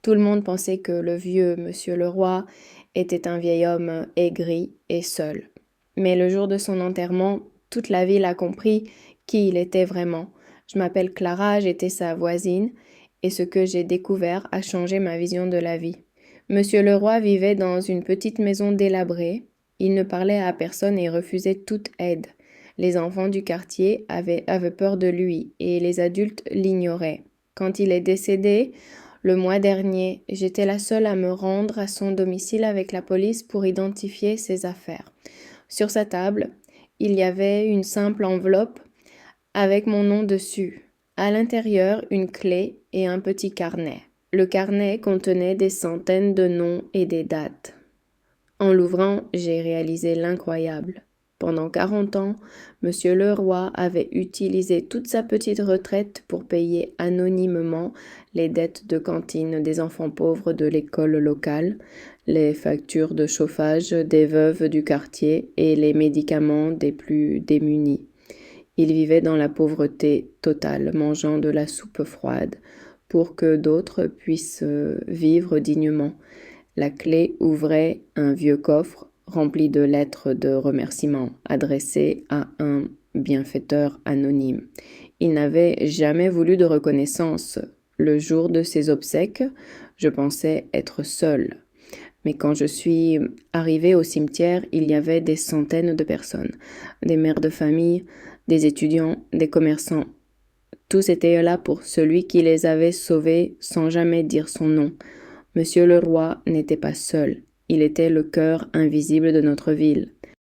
Tout le monde pensait que le vieux monsieur Leroy était un vieil homme aigri et seul. Mais le jour de son enterrement, toute la ville a compris qui il était vraiment. Je m'appelle Clara, j'étais sa voisine, et ce que j'ai découvert a changé ma vision de la vie. Monsieur Leroy vivait dans une petite maison délabrée. Il ne parlait à personne et refusait toute aide. Les enfants du quartier avaient peur de lui et les adultes l'ignoraient. Quand il est décédé, le mois dernier, j'étais la seule à me rendre à son domicile avec la police pour identifier ses affaires. Sur sa table, il y avait une simple enveloppe avec mon nom dessus. À l'intérieur, une clé et un petit carnet. Le carnet contenait des centaines de noms et des dates. En l'ouvrant, j'ai réalisé l'incroyable. Pendant 40 ans, Monsieur Leroy avait utilisé toute sa petite retraite pour payer anonymement les dettes de cantine des enfants pauvres de l'école locale, les factures de chauffage des veuves du quartier et les médicaments des plus démunis. Il vivait dans la pauvreté totale, mangeant de la soupe froide, pour que d'autres puissent vivre dignement. La clé ouvrait un vieux coffre rempli de lettres de remerciement adressées à un bienfaiteur anonyme. Il n'avait jamais voulu de reconnaissance. Le jour de ses obsèques, je pensais être seule. Mais quand je suis arrivée au cimetière, il y avait des centaines de personnes, des mères de famille, des étudiants, des commerçants. Tous étaient là pour celui qui les avait sauvés sans jamais dire son nom. Monsieur Leroy n'était pas seul. Il était le cœur invisible de notre ville.